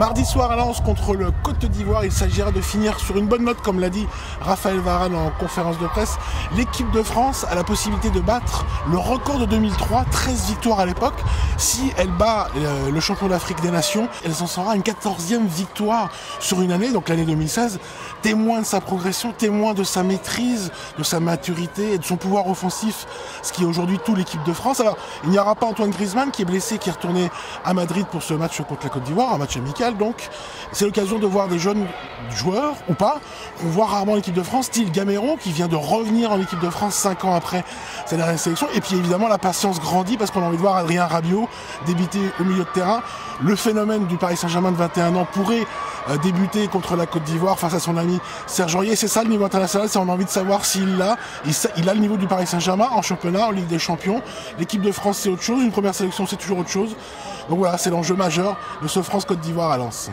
Mardi soir à Lens contre le Côte d'Ivoire, il s'agira de finir sur une bonne note, comme l'a dit Raphaël Varane en conférence de presse. L'équipe de France a la possibilité de battre le record de 2003, 13 victoires à l'époque. Si elle bat le champion d'Afrique des Nations, elle s'en sera une 14e victoire sur une année, donc l'année 2016, témoin de sa progression, témoin de sa maîtrise, de sa maturité et de son pouvoir offensif, ce qui est aujourd'hui tout l'équipe de France. Alors, il n'y aura pas Antoine Griezmann qui est blessé, qui est retourné à Madrid pour ce match contre la Côte d'Ivoire, un match amical. Donc c'est l'occasion de voir des jeunes joueurs ou pas. On voit rarement l'équipe de France, style Gamero qui vient de revenir en équipe de France 5 ans après sa dernière sélection. Et puis évidemment la patience grandit parce qu'on a envie de voir Adrien Rabiot débuter au milieu de terrain. Le phénomène du Paris Saint-Germain de 21 ans pourrait débuter contre la Côte d'Ivoire face à son ami Serge Aurier. C'est ça le niveau international, c'est on a envie de savoir s'il a le niveau du Paris Saint-Germain en championnat, en Ligue des Champions. L'équipe de France c'est autre chose, une première sélection c'est toujours autre chose. Donc voilà, c'est l'enjeu majeur de ce France-Côte d'Ivoire à Lens.